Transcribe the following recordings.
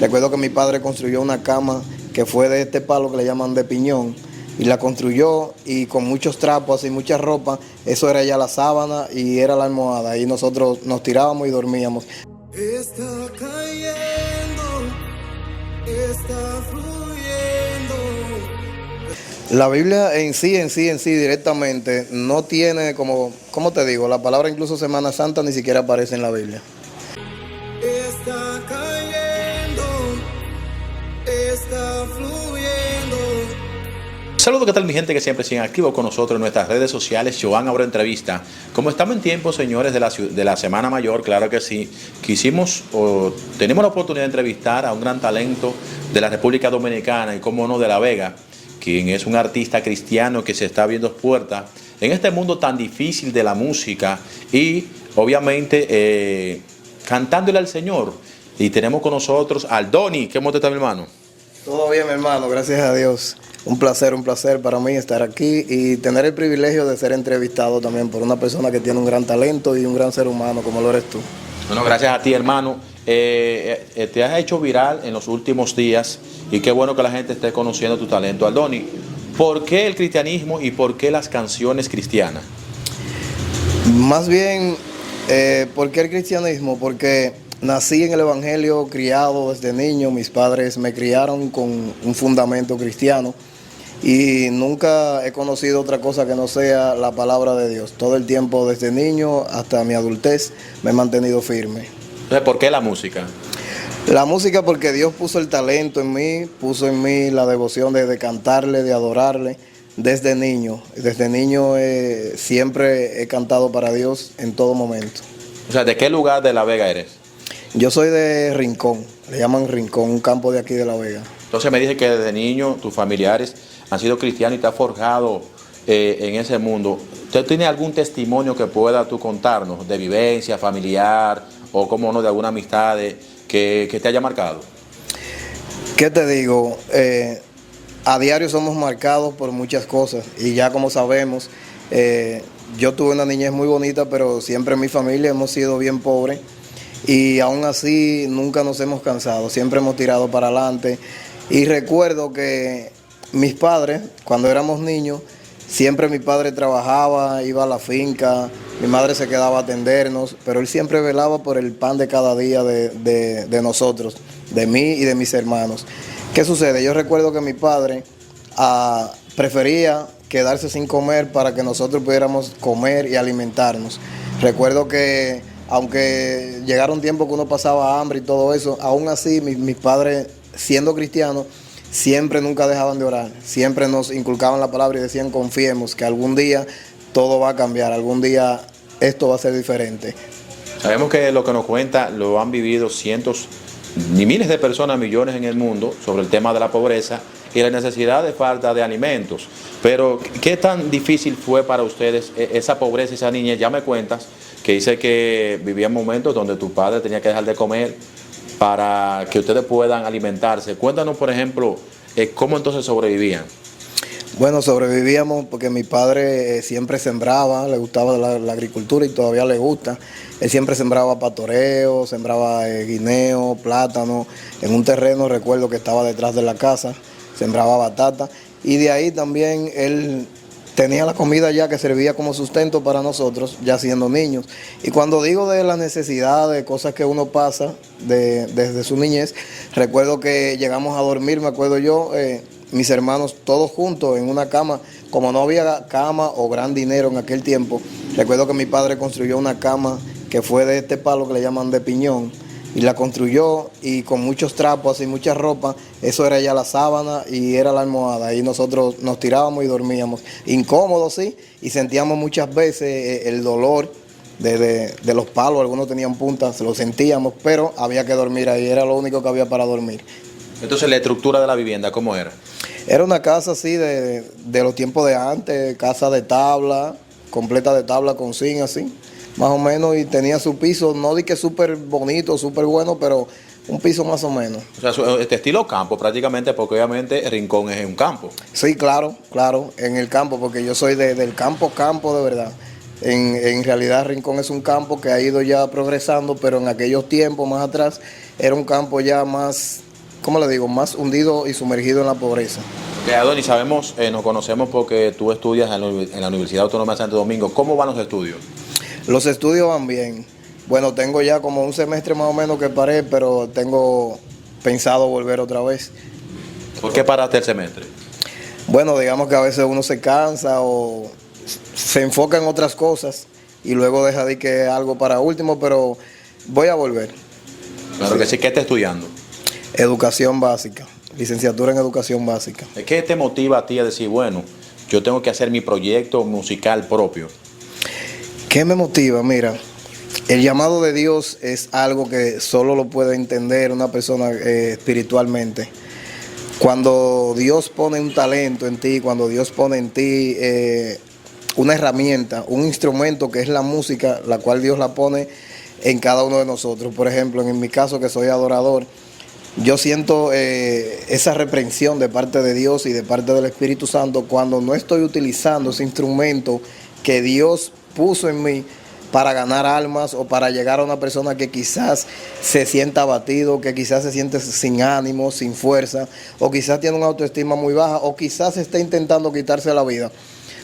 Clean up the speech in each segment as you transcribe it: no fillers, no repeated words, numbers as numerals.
Recuerdo que mi padre construyó una cama que fue de este palo que le llaman de piñón, y la construyó y con muchos trapos y mucha ropa, eso era ya la sábana y era la almohada, y nosotros nos tirábamos y dormíamos. Está cayendo, está fluyendo. La Biblia en sí, directamente, no tiene como, ¿cómo te digo? La palabra incluso Semana Santa ni siquiera aparece en la Biblia. Está cayendo, está fluyendo. Saludos, ¿qué tal mi gente que siempre siguen activos con nosotros en nuestras redes sociales? Joan Abreu Entrevista. Como estamos en tiempo, señores, de la Semana Mayor, claro que sí, tenemos la oportunidad de entrevistar a un gran talento de la República Dominicana y, como no, de La Vega, quien es un artista cristiano que se está abriendo puertas en este mundo tan difícil de la música y, obviamente, cantándole al Señor. Y tenemos con nosotros al Doni. ¿Cómo te está, mi hermano? Todo bien, mi hermano, gracias a Dios. Un placer para mí estar aquí y tener el privilegio de ser entrevistado también por una persona que tiene un gran talento y un gran ser humano como lo eres tú. Bueno, gracias a ti, hermano. Te has hecho viral en los últimos días y qué bueno que la gente esté conociendo tu talento. Aldoni, ¿por qué el cristianismo y por qué las canciones cristianas? Más bien, ¿por qué el cristianismo? Porque nací en el Evangelio, criado desde niño. Mis padres me criaron con un fundamento cristiano y nunca he conocido otra cosa que no sea la palabra de Dios. Todo el tiempo, desde niño hasta mi adultez, me he mantenido firme. Entonces, ¿por qué la música? La música porque Dios puso el talento en mí, puso en mí la devoción de cantarle, de adorarle. Desde niño siempre he cantado para Dios en todo momento. O sea, ¿de qué lugar de La Vega eres? Yo soy de Rincón, le llaman Rincón, un campo de aquí de La Vega. Entonces me dice que desde niño tus familiares han sido cristianos y te has forjado en ese mundo. ¿Usted tiene algún testimonio que pueda tú contarnos de vivencia familiar o, como no, de alguna amistad que te haya marcado? ¿Qué te digo? A diario somos marcados por muchas cosas y ya como sabemos, yo tuve una niñez muy bonita, pero siempre en mi familia hemos sido bien pobres y aún así nunca nos hemos cansado, siempre hemos tirado para adelante. Y recuerdo que mis padres, cuando éramos niños, siempre mi padre trabajaba, iba a la finca, mi madre se quedaba a atendernos, pero él siempre velaba por el pan de cada día de nosotros, de mí y de mis hermanos. ¿Qué sucede? Yo recuerdo que mi padre prefería quedarse sin comer para que nosotros pudiéramos comer y alimentarnos. Recuerdo que aunque llegara un tiempo que uno pasaba hambre y todo eso, aún así mis padres, siendo cristianos, siempre nunca dejaban de orar, siempre nos inculcaban la palabra y decían: confiemos que algún día todo va a cambiar, algún día esto va a ser diferente. Sabemos que lo que nos cuenta lo han vivido cientos ni miles de personas, millones en el mundo, sobre el tema de la pobreza y la necesidad de falta de alimentos. Pero ¿qué tan difícil fue para ustedes esa pobreza, esa niñez? Ya me cuentas que dice que vivían momentos donde tu padre tenía que dejar de comer para que ustedes puedan alimentarse. Cuéntanos, por ejemplo, cómo entonces sobrevivían. Bueno, sobrevivíamos porque mi padre siempre sembraba, le gustaba la agricultura y todavía le gusta. Él siempre sembraba patoreo, sembraba guineo, plátano. En un terreno, recuerdo que estaba detrás de la casa, sembraba batata. Y de ahí también él tenía la comida ya que servía como sustento para nosotros, ya siendo niños. Y cuando digo de la necesidad, de cosas que uno pasa desde su niñez, recuerdo que llegamos a dormir, me acuerdo yo, mis hermanos todos juntos en una cama. Como no había cama o gran dinero en aquel tiempo, recuerdo que mi padre construyó una cama que fue de este palo que le llaman de piñón, y la construyó y con muchos trapos y mucha ropa, eso era ya la sábana y era la almohada, y nosotros nos tirábamos y dormíamos, incómodos sí, y sentíamos muchas veces el dolor de los palos, algunos tenían puntas, lo sentíamos, pero había que dormir ahí, era lo único que había para dormir. Entonces, la estructura de la vivienda, ¿cómo era? Era una casa así de los tiempos de antes, casa de tabla, completa de tabla con zinc así, más o menos, y tenía su piso, no di que súper bonito, súper bueno, pero un piso más o menos. O sea, este estilo campo prácticamente, porque obviamente Rincón es un campo. Sí, claro, en el campo, porque yo soy del campo de verdad. En realidad Rincón es un campo que ha ido ya progresando, pero en aquellos tiempos más atrás era un campo ya más ¿cómo le digo?, más hundido y sumergido en la pobreza. Adonis, sabemos, nos conocemos porque tú estudias en la Universidad Autónoma de Santo Domingo. ¿Cómo van los estudios? Los estudios van bien. Bueno, tengo ya como un semestre más o menos que paré, pero tengo pensado volver otra vez. ¿Por qué paraste el semestre? Bueno, digamos que a veces uno se cansa o se enfoca en otras cosas y luego deja de que algo para último, pero voy a volver. Claro que sí. ¿Qué estás estudiando? Educación básica, licenciatura en educación básica. ¿Qué te motiva a ti a decir, bueno, yo tengo que hacer mi proyecto musical propio? ¿Qué me motiva? Mira, el llamado de Dios es algo que solo lo puede entender una persona espiritualmente. Cuando Dios pone un talento en ti, cuando Dios pone en ti una herramienta, un instrumento que es la música, la cual Dios la pone en cada uno de nosotros. Por ejemplo, en mi caso que soy adorador, yo siento esa reprensión de parte de Dios y de parte del Espíritu Santo cuando no estoy utilizando ese instrumento que Dios puso en mí para ganar almas o para llegar a una persona que quizás se sienta abatido, que quizás se siente sin ánimo, sin fuerza, o quizás tiene una autoestima muy baja, o quizás está intentando quitarse la vida.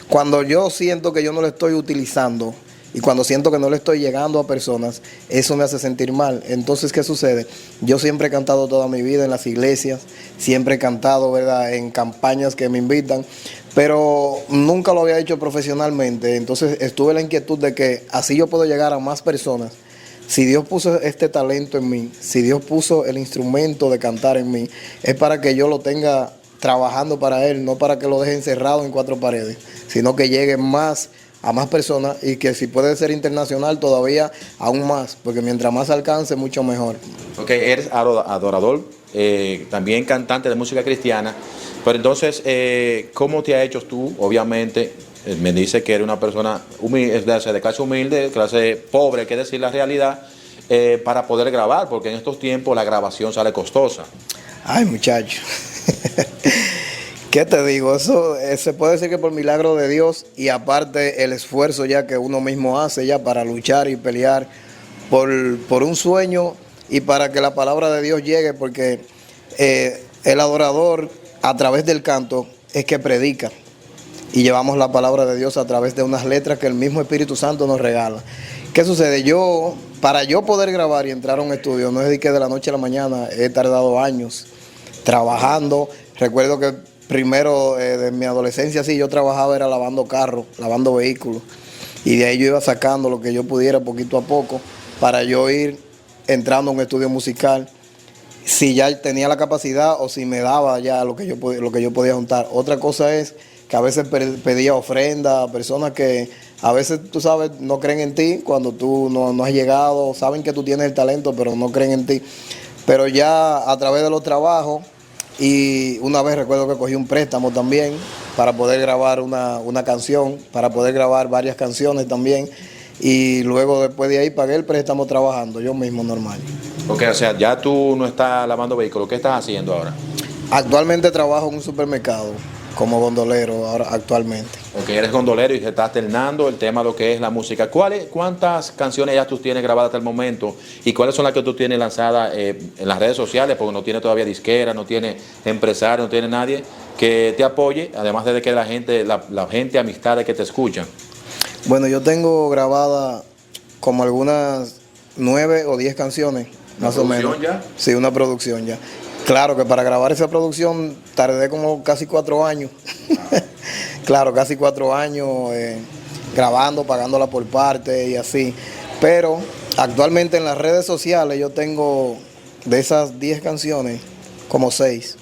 Cuando yo siento que yo no lo estoy utilizando y cuando siento que no le estoy llegando a personas, eso me hace sentir mal. Entonces, ¿qué sucede? Yo siempre he cantado toda mi vida en las iglesias, siempre he cantado, ¿verdad?, en campañas que me invitan, pero nunca lo había hecho profesionalmente. Entonces estuve la inquietud de que así yo puedo llegar a más personas. Si Dios puso este talento en mí, si Dios puso el instrumento de cantar en mí, es para que yo lo tenga trabajando para Él, no para que lo deje encerrado en cuatro paredes, sino que llegue más a más personas y que si puede ser internacional todavía aún más, porque mientras más alcance, mucho mejor. Ok, eres adorador, también cantante de música cristiana, pero entonces, ¿cómo te has hecho tú? Obviamente, me dice que eres una persona humilde, de clase humilde, clase pobre, hay que decir la realidad, para poder grabar, porque en estos tiempos la grabación sale costosa. Ay, muchacho. ¿Qué te digo? Eso se puede decir que por milagro de Dios y aparte el esfuerzo ya que uno mismo hace ya para luchar y pelear por un sueño y para que la palabra de Dios llegue, porque el adorador a través del canto es que predica y llevamos la palabra de Dios a través de unas letras que el mismo Espíritu Santo nos regala. ¿Qué sucede? Para yo poder grabar y entrar a un estudio, no es de que de la noche a la mañana, he tardado años trabajando. Recuerdo que primero de mi adolescencia, sí, yo trabajaba, era lavando carros, lavando vehículos. Y de ahí yo iba sacando lo que yo pudiera poquito a poco para yo ir entrando a un estudio musical. Si ya tenía la capacidad o si me daba ya lo que yo podía juntar. Otra cosa es que a veces pedía ofrenda a personas que a veces, tú sabes, no creen en ti cuando tú no has llegado, saben que tú tienes el talento, pero no creen en ti. Pero ya a través de los trabajos, y una vez recuerdo que cogí un préstamo también para poder grabar una canción, para poder grabar varias canciones también. Y luego después de ahí pagué el préstamo trabajando, yo mismo normal. Ok, o sea, ya tú no estás lavando vehículos, ¿qué estás haciendo ahora? Actualmente trabajo en un supermercado como gondolero ahora actualmente. Ok, eres gondolero y te estás alternando el tema de lo que es la música. ¿Cuántas canciones ya tú tienes grabadas hasta el momento? ¿Y cuáles son las que tú tienes lanzadas en las redes sociales? Porque no tiene todavía disquera, no tiene empresario, no tiene nadie que te apoye, además de que la gente, amistades que te escuchan. Bueno, yo tengo grabada como algunas 9 o 10 canciones, más o menos. ¿Ya? Sí, una producción ya. Claro que para grabar esa producción tardé como casi 4 años. Claro, casi 4 años grabando, pagándola por parte y así. Pero actualmente en las redes sociales yo tengo de esas 10 canciones como 6.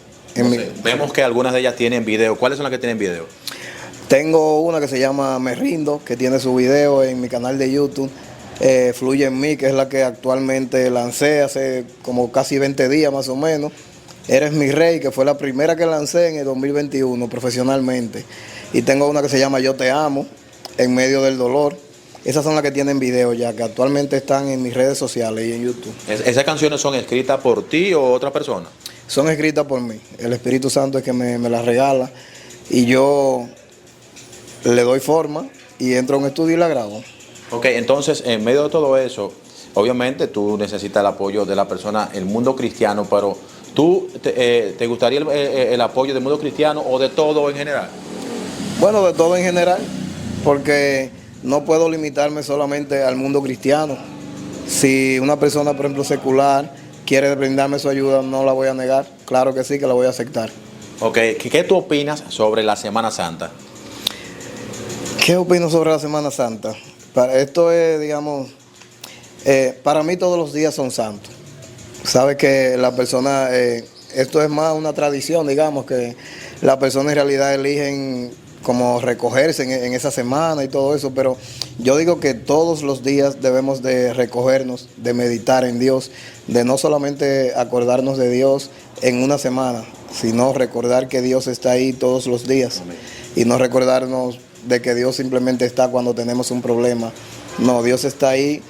Vemos que algunas de ellas tienen video. ¿Cuáles son las que tienen video? Tengo una que se llama Me Rindo, que tiene su video en mi canal de YouTube. Fluye en mí, que es la que actualmente lancé hace como casi 20 días más o menos. Eres mi rey, que fue la primera que lancé en el 2021 profesionalmente. Y tengo una que se llama Yo te amo, En medio del dolor. Esas son las que tienen video ya, que actualmente están en mis redes sociales y en YouTube. ¿Esas canciones son escritas por ti o otra persona? Son escritas por mí. El Espíritu Santo es que me las regala y yo le doy forma y entro a un estudio y la grabo. Ok, entonces en medio de todo eso, obviamente tú necesitas el apoyo de la persona, el mundo cristiano, pero ¿Tú te gustaría el apoyo del mundo cristiano o de todo en general? Bueno, de todo en general, porque no puedo limitarme solamente al mundo cristiano. Si una persona, por ejemplo, secular, quiere brindarme su ayuda, no la voy a negar. Claro que sí, que la voy a aceptar. Ok, ¿qué tú opinas sobre la Semana Santa? ¿Qué opino sobre la Semana Santa? Esto es, digamos, para mí todos los días son santos. Sabes que la persona, esto es más una tradición, digamos, que las personas en realidad eligen como recogerse en esa semana y todo eso, pero yo digo que todos los días debemos de recogernos, de meditar en Dios, de no solamente acordarnos de Dios en una semana, sino recordar que Dios está ahí todos los días. Amén. Y no recordarnos de que Dios simplemente está cuando tenemos un problema. No, Dios está ahí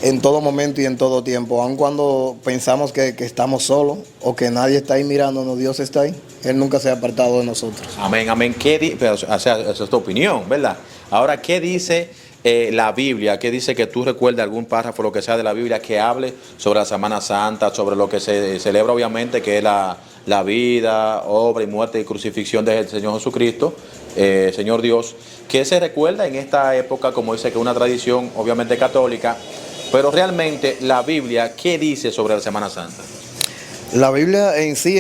en todo momento y en todo tiempo, aun cuando pensamos que estamos solos o que nadie está ahí mirándonos, Dios está ahí. Él nunca se ha apartado de nosotros. Amén, amén. Pero, o sea, esa es tu opinión, ¿verdad? Ahora, ¿qué dice la Biblia? ¿Qué dice que tú recuerdes algún párrafo, lo que sea de la Biblia, que hable sobre la Semana Santa, sobre lo que se celebra obviamente, que es la vida, obra y muerte y crucifixión del Señor Jesucristo, Señor Dios? ¿Qué se recuerda en esta época, como dice que es una tradición obviamente católica? Pero realmente la Biblia, ¿qué dice sobre la Semana Santa? La Biblia en sí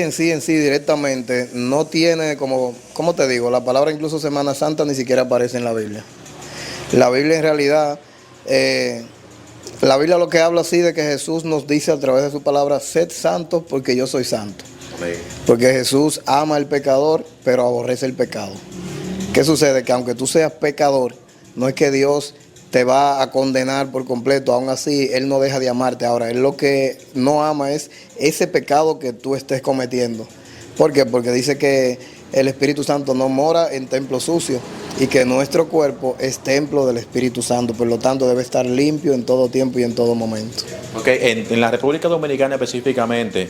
directamente no tiene como, ¿cómo te digo? La palabra incluso Semana Santa ni siquiera aparece en la Biblia. La Biblia en realidad, la Biblia lo que habla así de que Jesús nos dice a través de su palabra, sed santos porque yo soy santo. Amén. Porque Jesús ama al pecador, pero aborrece el pecado. ¿Qué sucede? Que aunque tú seas pecador, no es que Dios te va a condenar por completo, aún así Él no deja de amarte. Ahora, Él lo que no ama es ese pecado que tú estés cometiendo. ¿Por qué? Porque dice que el Espíritu Santo no mora en templo sucio y que nuestro cuerpo es templo del Espíritu Santo, por lo tanto debe estar limpio en todo tiempo y en todo momento. Ok, en la República Dominicana específicamente,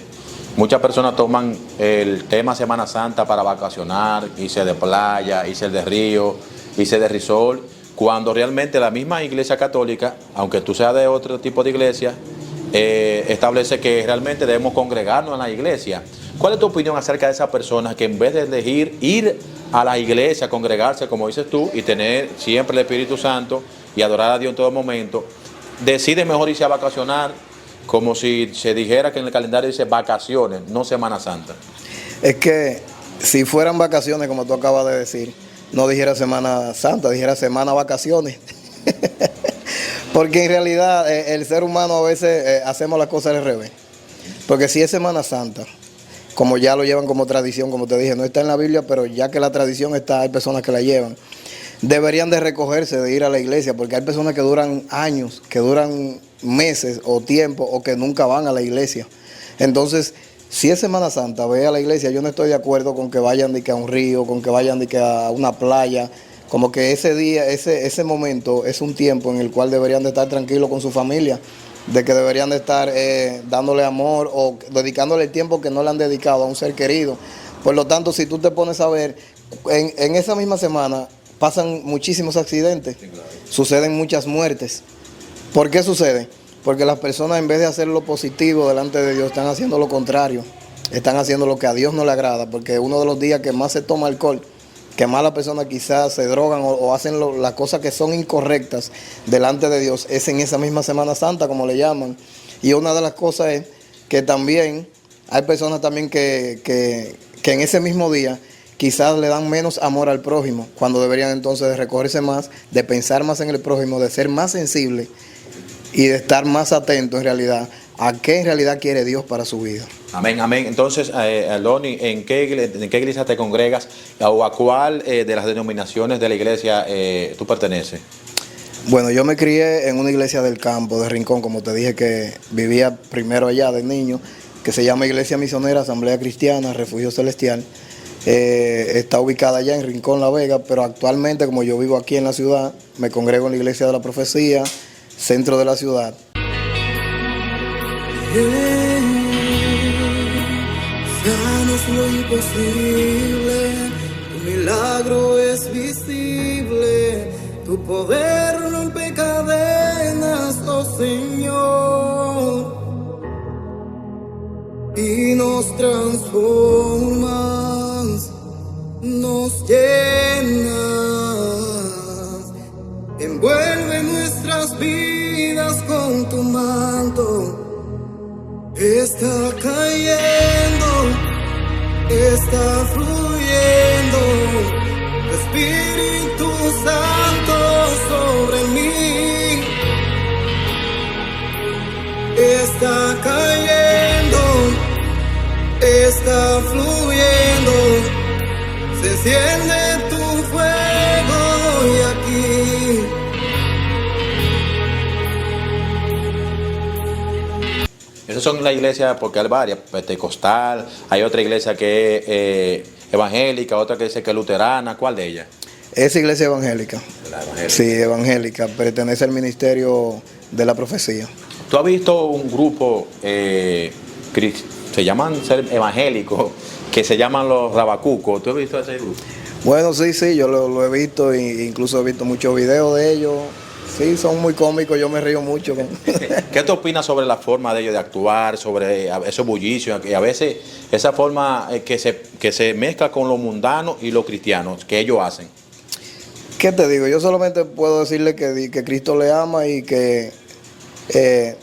muchas personas toman el tema Semana Santa para vacacionar, irse de playa, irse de río, irse de resort, cuando realmente la misma Iglesia Católica, aunque tú seas de otro tipo de iglesia, establece que realmente debemos congregarnos en la iglesia. ¿Cuál es tu opinión acerca de esas personas que en vez de elegir ir a la iglesia, congregarse, como dices tú, y tener siempre el Espíritu Santo y adorar a Dios en todo momento, deciden mejor irse a vacacionar, como si se dijera que en el calendario dice vacaciones, no Semana Santa? Es que si fueran vacaciones, como tú acabas de decir, no dijera Semana Santa, dijera semana vacaciones. Porque en realidad el ser humano a veces hacemos las cosas al revés. Porque si es Semana Santa, como ya lo llevan como tradición, como te dije, no está en la Biblia, pero ya que la tradición está, hay personas que la llevan. Deberían de recogerse, de ir a la iglesia, porque hay personas que duran años, que duran meses o tiempo, o que nunca van a la iglesia. Entonces, si es Semana Santa, ve a la iglesia. Yo no estoy de acuerdo con que vayan de que a un río, con que vayan de que a una playa. Como que ese día, ese momento es un tiempo en el cual deberían de estar tranquilos con su familia, de que deberían de estar dándole amor o dedicándole el tiempo que no le han dedicado a un ser querido. Por lo tanto, si tú te pones a ver, en esa misma semana pasan muchísimos accidentes, sí, claro. Suceden muchas muertes. ¿Por qué sucede? Porque las personas, en vez de hacer lo positivo delante de Dios, están haciendo lo contrario. Están haciendo lo que a Dios no le agrada, porque uno de los días que más se toma alcohol, que más las personas quizás se drogan o hacen las cosas que son incorrectas delante de Dios, es en esa misma Semana Santa, como le llaman. Y una de las cosas es que también hay personas también que en ese mismo día quizás le dan menos amor al prójimo, cuando deberían entonces de recogerse más, de pensar más en el prójimo, de ser más sensible y de estar más atento en realidad a qué en realidad quiere Dios para su vida. Amén, amén. Entonces, Lonnie, ¿en qué iglesia te congregas o a cuál de las denominaciones de la iglesia tú perteneces? Bueno, yo me crié en una iglesia del campo, de Rincón, como te dije que vivía primero allá de niño, que se llama Iglesia Misionera, Asamblea Cristiana, Refugio Celestial. Está ubicada allá en Rincón, La Vega, pero actualmente, como yo vivo aquí en la ciudad, me congrego en la Iglesia de la Profecía, centro de la ciudad. Sanas lo imposible, tu milagro es visible, tu poder rompe cadenas, oh Señor. y nos transformas, nos llenas, envuelve nuestras vidas con tu manto. Está cayendo, está fluyendo, tu Espíritu Santo sobre mí. Está cayendo, está fluyendo, se enciende tu fuego hoy aquí. Esas son las iglesias, porque hay varias, pentecostal, hay otra iglesia que es evangélica, otra que dice que es luterana. ¿Cuál de ellas? Es iglesia evangélica. La evangélica. Sí, evangélica, pertenece al ministerio de la profecía. ¿Tú has visto un grupo, se llaman evangélicos, que se llaman los rabacucos? ¿Tú has visto ese grupo? Bueno, sí, yo lo he visto, e incluso he visto muchos videos de ellos. Sí, son muy cómicos, yo me río mucho. ¿Qué te opinas sobre la forma de ellos de actuar, sobre esos bullicios, y a veces esa forma que se mezcla con lo mundano y lo cristiano que ellos hacen? ¿Qué te digo? Yo solamente puedo decirle que Cristo le ama y que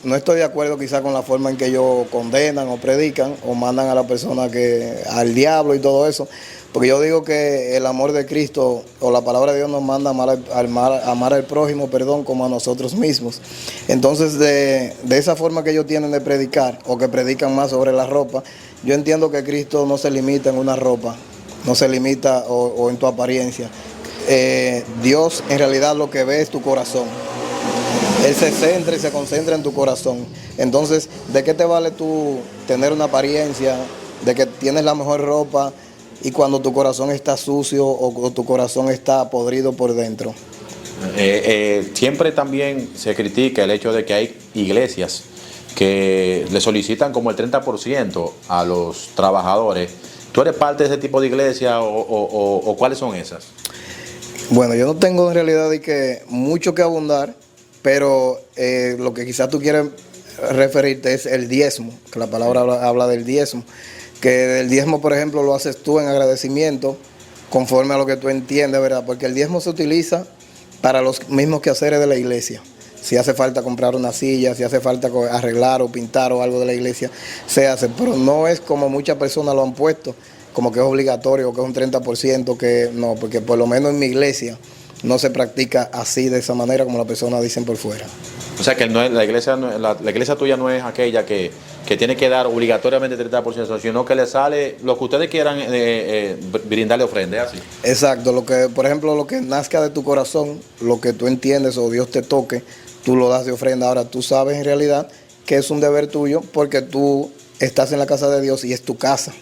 no estoy de acuerdo quizá con la forma en que ellos condenan o predican o mandan a la persona al diablo y todo eso. Porque yo digo que el amor de Cristo o la palabra de Dios nos manda a amar al prójimo, como a nosotros mismos. Entonces, de esa forma que ellos tienen de predicar o que predican más sobre la ropa, yo entiendo que Cristo no se limita en una ropa, no se limita o en tu apariencia. Dios en realidad lo que ve es tu corazón. Él se centra y se concentra en tu corazón. Entonces, ¿de qué te vale tú tener una apariencia de que tienes la mejor ropa y cuando tu corazón está sucio o tu corazón está podrido por dentro? Siempre también se critica el hecho de que hay iglesias que le solicitan como el 30% a los trabajadores. ¿Tú eres parte de ese tipo de iglesia o cuáles son esas? Bueno, yo no tengo en realidad mucho que abundar, pero lo que quizás tú quieres referirte es el diezmo, que la palabra habla del diezmo. Que el diezmo, por ejemplo, lo haces tú en agradecimiento, conforme a lo que tú entiendes, ¿verdad? Porque el diezmo se utiliza para los mismos quehaceres de la iglesia. Si hace falta comprar una silla, si hace falta arreglar o pintar o algo de la iglesia, se hace. Pero no es como muchas personas lo han puesto, como que es obligatorio o que es un 30%, que no, porque por lo menos en mi iglesia no se practica así, de esa manera como las personas dicen por fuera. O sea que la iglesia tuya no es aquella que tiene que dar obligatoriamente 30%, sino que le sale lo que ustedes quieran brindarle ofrenda, así. Exacto, por ejemplo, lo que nazca de tu corazón, lo que tú entiendes o Dios te toque, tú lo das de ofrenda. Ahora tú sabes en realidad que es un deber tuyo porque tú estás en la casa de Dios y es tu casa.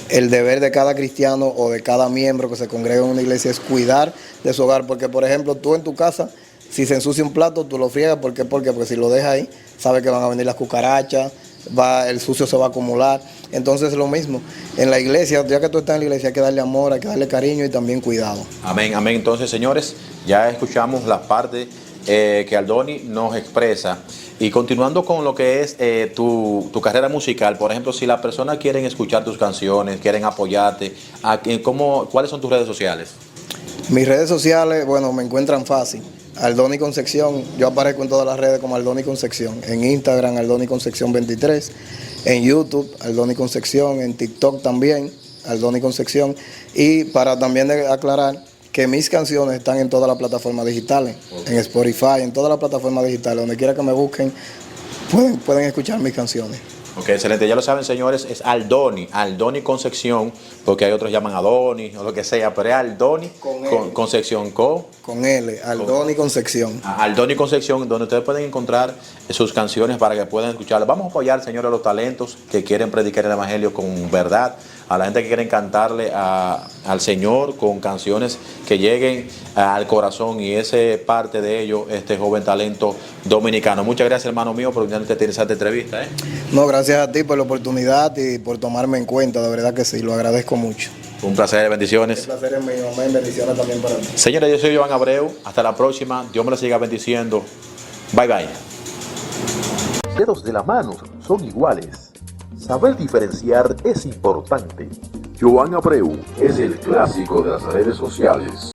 El deber de cada cristiano o de cada miembro que se congrega en una iglesia es cuidar de su hogar, porque por ejemplo tú en tu casa, si se ensucia un plato, tú lo friegas. ¿Por qué? Porque si lo dejas ahí, sabes que van a venir las cucarachas, el sucio se va a acumular. Entonces lo mismo, en la iglesia, ya que tú estás en la iglesia, hay que darle amor, hay que darle cariño y también cuidado. Amén, amén. Entonces, señores, ya escuchamos la parte que Aldoni nos expresa. Y continuando con lo que es tu carrera musical, por ejemplo, si las personas quieren escuchar tus canciones, quieren apoyarte, ¿cuáles son tus redes sociales? Mis redes sociales, bueno, me encuentran fácil. Aldoni Concepción, yo aparezco en todas las redes como Aldoni Concepción. En Instagram, Aldoni Concepción 23. En YouTube, Aldoni Concepción. En TikTok también, Aldoni Concepción. Y para también aclarar que mis canciones están en todas las plataformas digitales, okay. En Spotify, en todas las plataformas digitales, donde quiera que me busquen, pueden escuchar mis canciones. Ok, excelente. Ya lo saben, señores, es Aldoni Concepción, porque hay otros llaman Adonis o lo que sea, pero es Aldoni Concepción con L, Aldoni Concepción. Aldoni Concepción, donde ustedes pueden encontrar sus canciones para que puedan escucharlas. Vamos a apoyar, señores, a los talentos que quieren predicar el evangelio con verdad, a la gente que quiere cantarle al Señor con canciones que lleguen al corazón, y ese parte de ello, este joven talento dominicano. Muchas gracias, hermano mío, por tener esta entrevista. No, gracias a ti por la oportunidad y por tomarme en cuenta, de verdad que sí, lo agradezco mucho. Un placer, bendiciones. El placer es mío, amén, bendiciones también para ti. Señores, yo soy Joan Abreu, hasta la próxima, Dios me la siga bendiciendo. Bye bye. Los dedos de la mano son iguales, Saber diferenciar es importante. Joan Abreu es el clásico de las redes sociales.